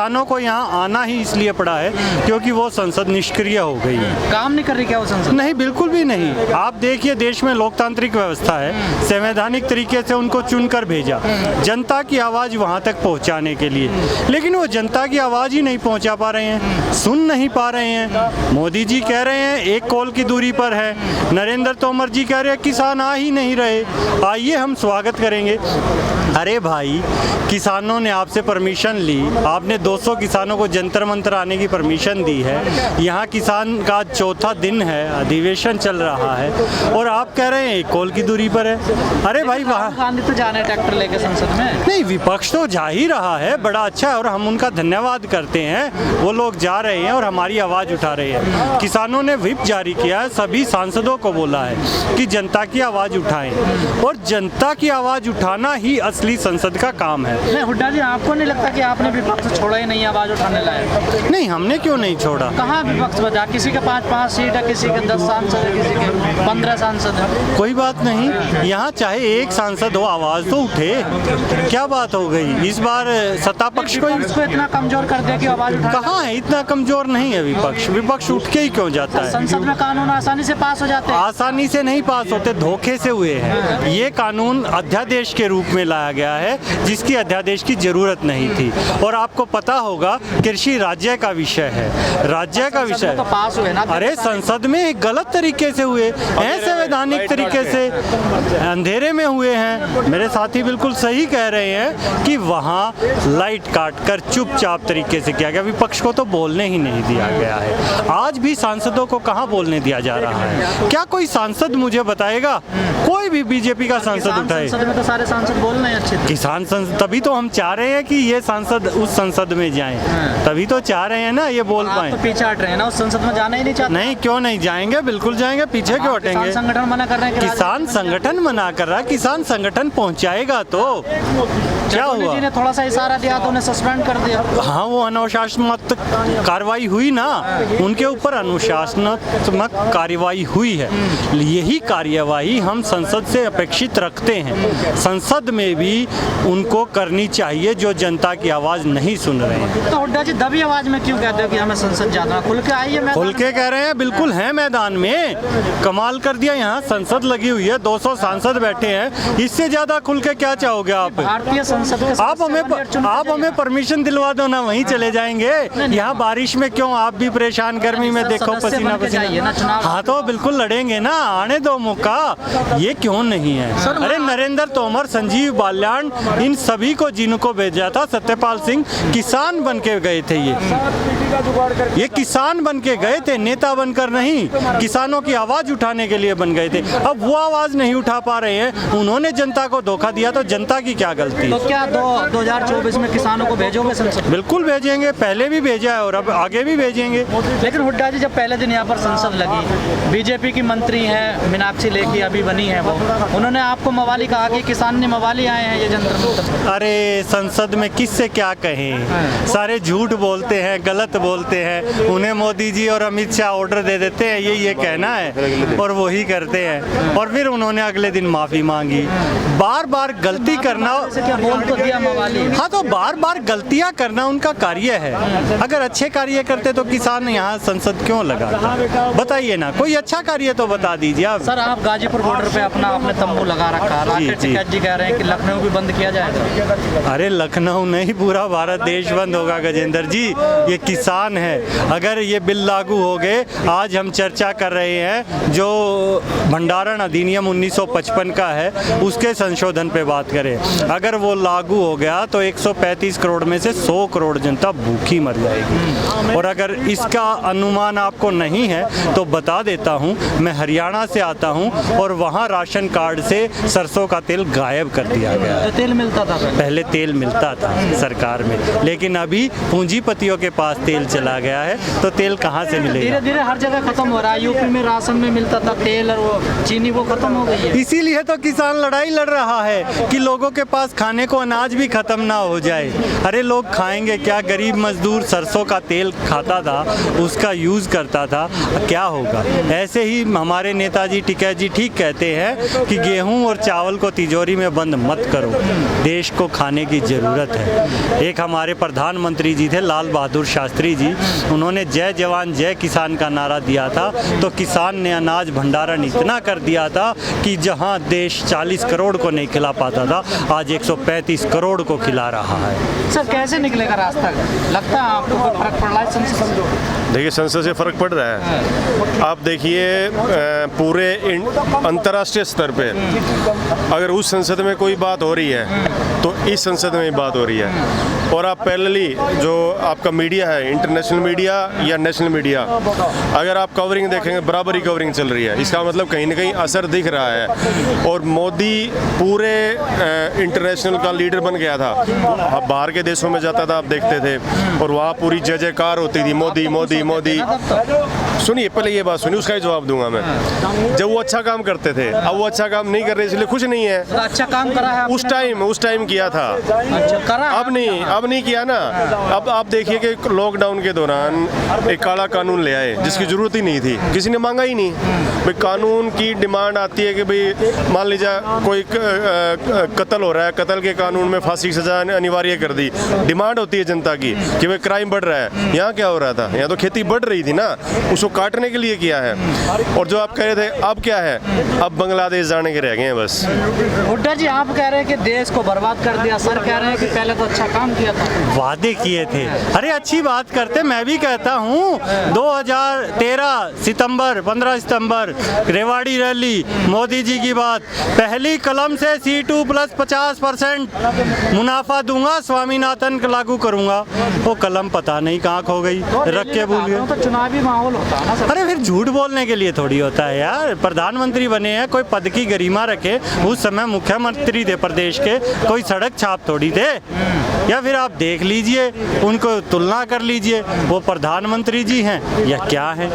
किसानों को यहाँ आना ही इसलिए पड़ा है क्योंकि वो संसद निष्क्रिय हो गई है। काम नहीं कर रही क्या वो संसद? नहीं, बिल्कुल भी नहीं। आप देखिए, देश में लोकतांत्रिक व्यवस्था है, संवैधानिक तरीके से उनको चुनकर भेजा जनता की आवाज़ वहाँ तक पहुँचाने के लिए, लेकिन वो जनता की आवाज़ ही नहीं पहुँचा पा रहे हैं, सुन नहीं पा रहे हैं। मोदी जी कह रहे हैं 1 कॉल की दूरी पर है, नरेंद्र तोमर जी कह रहे हैं किसान आ ही नहीं रहे, आइए हम स्वागत करेंगे। अरे भाई, किसानों ने आपसे परमिशन ली, आपने 200 किसानों को जंतर मंतर आने की परमिशन दी है, यहाँ किसान का चौथा दिन है, अधिवेशन चल रहा है और आप कह रहे हैं 1 कॉल की दूरी पर है। अरे भाई, वहाँ गांधी तो जाने ट्रैक्टर लेके संसद में। नहीं, विपक्ष तो जा ही रहा है, बड़ा अच्छा है और हम उनका धन्यवाद करते हैं। वो लोग जा रहे हैं और हमारी आवाज़ उठा रहे हैं। किसानों ने व्हिप जारी किया है, सभी सांसदों को बोला है कि जनता की आवाज़ उठाएं और जनता की आवाज़ उठाना ही असली संसद का काम है। नहीं हुड्डा जी, आपको नहीं लगता कि आपने विपक्ष छोड़ा ही नहीं आवाज़ उठाने लायक? नहीं, हमने क्यों नहीं छोड़ा? कहाँ विपक्ष बचा? किसी के 5-5 सीट है, किसी के 10 सांसद है, किसी के 15 सांसद है। कोई बात नहीं, यहाँ चाहे 1 सांसद हो, आवाज़ तो उठे, क्या बात हो गई? इस बार सत्ता पक्ष को इतना कमजोर कर दिया कि आवाज़ उठा। कहाँ है? इतना कमजोर नहीं है विपक्ष। विपक्ष उठ के ही क्यों जाता है? संसद में कानून आसानी से पास हो जाते हैं। आसानी से नहीं पास होते, धोखे से हुए हैं। ये कानून अध्यादेश के रूप में लाया गया है, जिसकी अध्यादेश की जरूरत नहीं थी। और आपको पता होगा, कृषि राज्य का विषय है, राज्य का विषय तो पास हुए ना। अरे संसद में गलत तरीके से हुए हैं, संवैधानिक तरीके से अंधेरे में हुए हैं। मेरे साथी बिल्कुल सही कह रहे हैं कि वहाँ लाइट काट कर चुपचाप तरीके से किया गया, विपक्ष को तो बोलने ही नहीं दिया गया है। आज भी सांसदों को कहाँ बोलने दिया जा रहा है? क्या कोई सांसद मुझे बताएगा? कोई भी बीजेपी का सांसद उठाए? संसद में तो सारे सांसद बोल रहे हैं अच्छे। किसान संसद, तभी तो हम चाह रहे हैं कि ये सांसद उस संसद में जाएं, तभी तो चाह रहे हैं ना ये बोल पाए। तो पीछे हट रहे हैं ना, उस संसद में जाना ही नहीं चाहते। नहीं, क्यों नहीं जाएंगे? बिल्कुल जाएंगे, पीछे क्यों हटेंगे? किसान संगठन मना कर रहे हैं। किसान संगठन मना कर रहा है, किसान संगठन पहुंचाएगा तो क्या हुआ? ने थोड़ा सा इशारा दिया तो उन्हें सस्पेंड कर दिया। हाँ, वो अनुशासनात्मक कार्रवाई हुई ना, उनके ऊपर अनुशासनात्मक कार्रवाई हुई है। यही कार्यवाही हम संसद से अपेक्षित रखते हैं। संसद में भी उनको करनी चाहिए जो जनता की आवाज़ नहीं सुन रहे हैं। तो हुड्डा जी, दबी आवाज में क्यों कहते हो कि हमें संसद जाना? खुल के आइए। खुल के कह रहे हैं, बिल्कुल है मैदान में। कमाल कर दिया, यहाँ संसद लगी हुई है, 200 सांसद बैठे हैं, इससे ज्यादा खुल के क्या चाहोगे आप? भारतीय संसद के आप हमें परमिशन दिलवा दो ना, वहीं चले जाएंगे। यहाँ बारिश में क्यों आप भी परेशान, गर्मी में देखो पसीना पसीना। हाँ तो बिल्कुल लड़ेंगे ना, आने दो मौका, ये क्यों नहीं है? अरे नरेंद्र तोमर, संजीव बाल्याण, इन सभी को जिनको भेजा था, सत्यपाल सिंह किसान बन के गए थे। ये किसान बन के गए थे, नेता बनकर नहीं, किसानों की आवाज उठाने के लिए बन गए थे। अब वो आवाज नहीं उठा पा रहे हैं, उन्होंने जनता को धोखा दिया, तो जनता की क्या गलती? तो क्या 2024 में किसानों को भेजोगे संसद? बिल्कुल भेजेंगे, पहले भी भेजा है और अब आगे भी भेजेंगे। लेकिन हुड्डा जी, जब पहले दिन यहाँ पर संसद लगी, बीजेपी की मंत्री है मीनाक्षी लेखी, अभी बनी है वो, उन्होंने आपको मवाली कहा कि किसान ने मवाली आए हैं ये जंतर मंतर। अरे संसद में किससे क्या कहें, सारे झूठ बोलते हैं, गलत बोलते हैं। उन्हें मोदी जी और अमित शाह ऑर्डर दे देते हैं ये कहना है और वही करते हैं, और फिर उन्होंने अगले दिन माफी मांगी। बार बार गलती करना, बोल तो दिया मवाली। हाँ तो बार बार गलतियां करना उनका कार्य है। अगर अच्छे कार्य करते तो किसान यहाँ संसद क्यों लगाता? बताइए ना, कोई अच्छा कार्य तो बता दीजिए आप। सर, आप गाजीपुर बॉर्डर पे आपने तंबू लगा रखा, राकेश टिकैत जी कह रहे हैं कि लखनऊ भी बंद किया जाएगा। अरे लखनऊ नहीं, पूरा भारत देश बंद होगा गजेंद्र जी। ये किसान है, अगर ये बिल लागू हो गए, आज हम चर्चा कर रहे हैं जो भंडारण अधिनियम 1955 का है, उसके संशोधन पे बात करें, अगर वो लागू हो गया तो 135 करोड़ में से 100 करोड़ जनता भूखी मर जाएगी। और अगर इसका अनुमान आपको नहीं है तो बता देता हूँ, मैं हरियाणा से आता हूँ और वहाँ राशन कार्ड से सरसों का तेल गायब कर दिया गया। तो तेल मिलता था पहले, तेल मिलता था सरकार में, लेकिन अभी पूंजीपतियों के पास तेल चला गया है, तो तेल कहाँ से मिलेगा? धीरे धीरे हर जगह खत्म हो रहा है। यूपी में राशन में मिलता था तेल और वो चीनी, वो खत्म हो गई है। इसीलिए तो किसान लड़ाई लड़ रहा है कि लोगों के पास खाने को अनाज भी खत्म ना हो जाए। अरे लोग खाएंगे क्या? गरीब मजदूर सरसों का तेल खाता था, उसका यूज करता था, क्या होगा? ऐसे ही हमारे नेताजी टिकैत जी ठीक कहते हैं कि गेहूं और चावल को तिजोरी में बंद मत करो, देश को खाने की ज़रूरत है। एक हमारे प्रधानमंत्री जी थे लाल बहादुर शास्त्री जी, उन्होंने जय जवान जय किसान का नारा दिया था, तो किसान ने अनाज भंडारण इतना कर दिया था कि जहां देश 40 करोड़ को नहीं खिला पाता था, आज 135 करोड़ को खिला रहा है। सर कैसे निकलेगा रास्ता, लगता है आपको कोई फर्क पड़ रहा है संसद से? देखिए, संसद से फ़र्क पड़ रहा है। आप देखिए पूरे अंतर्राष्ट्रीय स्तर पे अगर उस संसद में कोई बात हो रही है तो इस संसद में भी बात हो रही है। और आप पैरेलली जो आपका मीडिया है, इंटरनेशनल मीडिया या नेशनल मीडिया, अगर आप कवरिंग देखेंगे बराबर ही कवरिंग चल रही है। इसका मतलब कहीं ना कहीं असर दिख रहा है। और मोदी पूरे इंटरनेशनल का लीडर बन गया था। बाहर के देशों में जाता था, आप देखते थे, और वहाँ पूरी जय जयकार होती थी, मोदी मोदी मोदी। सुनिए, पहले ये बात सुनिए, उसका ही जवाब दूंगा मैं। जब वो अच्छा काम करते थे, अब वो अच्छा काम नहीं कर रहे, इसलिए खुश नहीं है। अच्छा काम करा है उस टाइम किया था, अच्छा करा, अब नहीं किया ना। अब आप देखिए कि लॉकडाउन के दौरान एक काला कानून ले आए जिसकी जरूरत ही नहीं थी, किसी ने मांगा ही नहीं। भाई कानून की डिमांड आती है कि भाई मान लीजिए कोई कत्ल हो रहा है, कत्ल के कानून में फांसी की सजा अनिवार्य कर दी। डिमांड होती है जनता की कि भाई क्राइम बढ़ रहा है। यहाँ क्या हो रहा था, यहाँ तो खेती बढ़ रही थी ना, उसको काटने के लिए किया है। और जो आप कह रहे थे अब क्या है, अब बांग्लादेश जाने के रह गए हैं बस। हुड्डा जी आप कह रहे हैं कि देश को बर्बाद कर दिया, सर कह रहे हैं कि पहले तो अच्छा काम किया था, वादे किए थे। अरे अच्छी बात करते, मैं भी कहता हूँ 2013 सितंबर 15 सितंबर रेवाड़ी रैली, मोदी जी की बात, पहली कलम से C2 प्लस 50% मुनाफा दूंगा, स्वामीनाथन को लागू करूंगा। वो कलम पता नहीं कहाँ खो गई, रख के भूल गए। तो चुनावी माहौल होता है ना सर। अरे फिर झूठ बोलने के लिए थोड़ी होता है यार। प्रधानमंत्री बने हैं, कोई पद की गरिमा रखे, उस समय मुख्यमंत्री थे प्रदेश के, कोई सड़क छाप थोड़ी थे। या फिर आप देख लीजिए, उनको तुलना कर लीजिए, वो प्रधानमंत्री जी हैं या क्या हैं।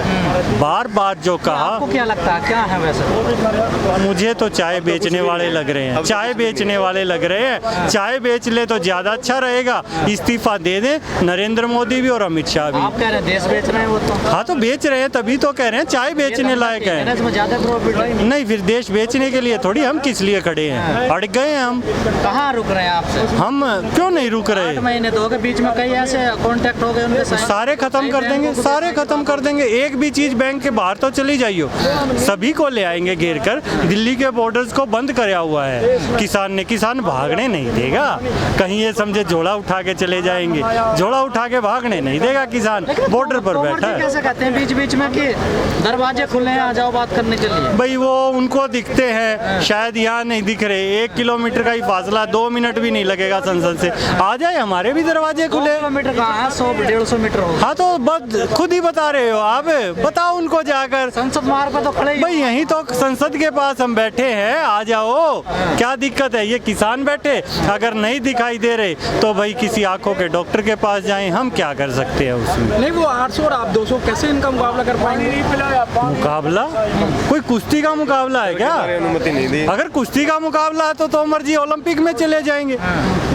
बार बार जो कहा, आपको क्या लगता है क्या है वैसे? मुझे तो चाय बेचने वाले लग रहे हैं, चाय बेचने वाले लग रहे हैं। चाय बेच ले तो ज़्यादा अच्छा रहेगा, इस्तीफा दे दें नरेंद्र मोदी भी और अमित शाह भी। आप कह रहे हैं देश बेच रहे हैं वो तो। हाँ तो बेच रहे हैं, तभी तो कह रहे हैं चाय बेचने लायक है। ज़्यादा प्रॉफिट नहीं, फिर देश बेचने के लिए थोड़ी, हम किस लिए खड़े हैं, अड़ गए हैं हम। कहाँ रुक रहे हैं आपसे? हम क्यों नहीं रुक रहे? 8 महीने तो हो गए, बीच में कई ऐसे कॉन्टेक्ट हो गए उनके साथ। सारे खत्म कर देंगे, सारे खत्म कर देंगे। एक भी चीज बैंक के बाहर तो चली जाइयो, सभी को ले आएंगे घेर कर। दिल्ली के बॉर्डर्स को बंद कराया हुआ है किसान ने, किसान भागने नहीं देगा। कहीं ये समझे झोला उठा के चले जाएंगे, झोला उठा के भागने नहीं देगा किसान, बॉर्डर पर बैठा है। कैसे कहते हैं बीच बीच में कि दरवाजे खुले हैं, आ जाओ बात करने के लिए? भाई वो उनको दिखते हैं, शायद यहाँ नहीं दिख रहे। 1 किलोमीटर का ही फासला, 2 मिनट भी नहीं लगेगा संसद से। आ जाए, हमारे भी दरवाजे खुले। 2 किलोमीटर कहाँ है, 100-150 मीटर हो। हाँ तो बस खुद ही बता रहे हो आप, बताओ उनको जाकर। संसद मार्ग पे तो खड़े ही। भाई यहीं तो संसद के पास हम बैठे हैं, आ जाओ, क्या दिक्कत है? ये किसान बैठे, अगर नहीं दिखाई दे रहे तो भाई किसी आंखों के डॉक्टर के पास जाएं, हम क्या कर सकते हैं उसमें? नहीं, वो 800 और आप 200 कैसे इनका मुकाबला कर पाएंगे? मुकाबला कोई कुश्ती का मुकाबला है क्या? अनुमति नहीं दी। अगर कुश्ती का मुकाबला है तो मर्जी ओलंपिक में चले जाएंगे।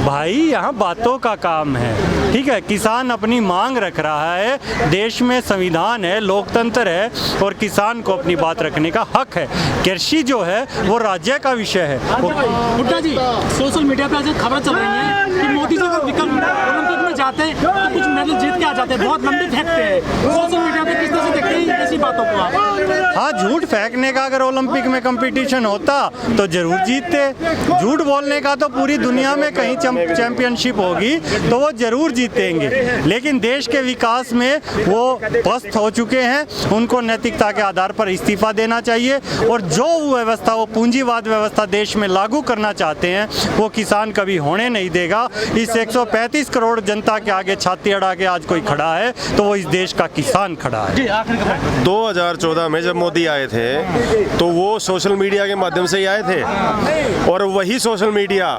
भाई यहाँ बातों का काम है, ठीक है। किसान अपनी मांग रख रहा है, देश में संविधान है, लोकतंत्र है, और किसान को अपनी बात रखने का हक है। कृषि जो है वो राज्य का विषय है। हुड्डा जी, सोशल मीडिया पे आज खबर चल रही है कि मोदी जी अगर विकल्प ओलंपिक में जाते हैं तो कुछ मेडल जीत के आ जाते हैं, बहुत लंबी फेंकते हैं। सोशल मीडिया पे किस तरह से देखते हैं ऐसी बातों को आप? हाँ, झूठ फेंकने का अगर ओलंपिक में कंपटीशन होता तो जरूर जीतते। झूठ बोलने का तो पूरी दुनिया में कहीं चैंपियनशिप होगी तो वो जरूर जीतेंगे। लेकिन देश के विकास में वो पस्त हो चुके हैं, उनको नैतिकता के आधार पर इस्तीफा देना चाहिए। और जो व्यवस्था, वो पूंजीवाद व्यवस्था देश में लागू करना चाहते हैं, वो किसान कभी होने नहीं देगा। इस 135 करोड़ जनता के आगे छाती अड़ा के आज कोई खड़ा है तो वो इस देश का किसान खड़ा है। जी, आखिरी कमेंट। 2014 में जब मोदी आए थे तो वो सोशल मीडिया के माध्यम से ही आए थे, और वही सोशल मीडिया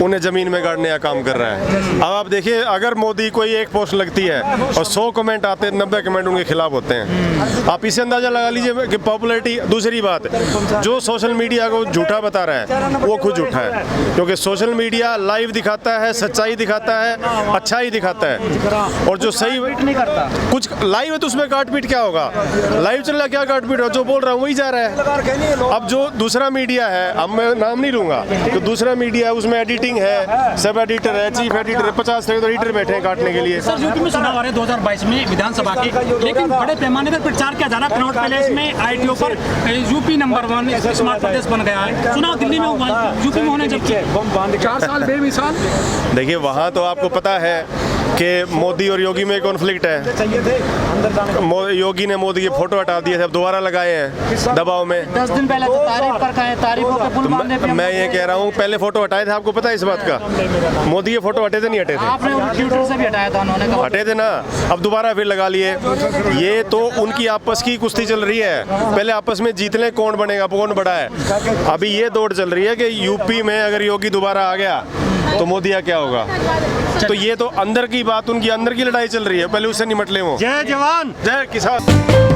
उन्हें जमीन में गाड़ने का काम कर रहा है। अब आप देखिए, अगर मोदी कोई एक पोस्ट लगती है और 100 कमेंट आते हैं, 90 कमेंट उनके खिलाफ होते हैं। आप इससे अंदाजा लगा लीजिए कि पॉपुलैरिटी। दूसरी बात, जो सोशल मीडिया को झूठा बता रहा है वो खुद झूठा है, क्योंकि सोशल मीडिया लाइव दिखाता है, सच्चाई दिखाता है, अच्छा ही दिखाता दिखाता है और जो सही नहीं करता। कुछ लाइव है तो उसमें काट पीट क्या होगा? लाइव चल रहा क्या काट पीट हो? जो बोल रहा हूँ वही जा रहा है। अब जो दूसरा मीडिया है, अब मैं नाम नहीं लूंगा, तो दूसरा मीडिया है उसमें एडिटिंग है, सब एडिटर है, चीफ एडिटर है, 50 तो एडिटर बैठे हैं काटने के लिए। सर यूपी में चुनाव आ रहे हैं 2022 में विधानसभा के, लेकिन बड़े पैमाने पर प्रचार किया जा रहा है कनॉट पैलेस में आईटीओ पर यूपी नंबर 1 स्मार्ट प्रदेश बन गया है। चुनाव दिल्ली में हुआ, यूपी में होने जबकि 4 साल बेमिसाल। देखिए वहाँ तो आपको पता है कि मोदी और योगी में कॉन्फ्लिक्ट है। योगी ने मोदी की फोटो हटा दी है, अब दोबारा लगाए हैं दबाव में। 10 दिन पहले तो तारीफ पर कहे, तारीफों के पुल बांधने पे मैं ये कह रहा हूँ पहले फोटो हटाए थे, आपको पता है इस बात का? मोदी के फोटो हटे थे नहीं हटे थे? आपने ट्विटर से भी हटाया था उन्होंने कहा। हटे थे ना, अब दोबारा फिर लगा लिए। ये तो उनकी आपस की कुश्ती चल रही है, पहले आपस में जीत लें कौन बनेगा कौन बड़ा है। अभी ये दौड़ चल रही है कि यूपी में अगर योगी दोबारा आ गया तो मोदी का क्या होगा। तो ये तो अंदर की बात, उनकी अंदर की लड़ाई चल रही है, पहले उससे निमट ले वो। जय जवान जय किसान।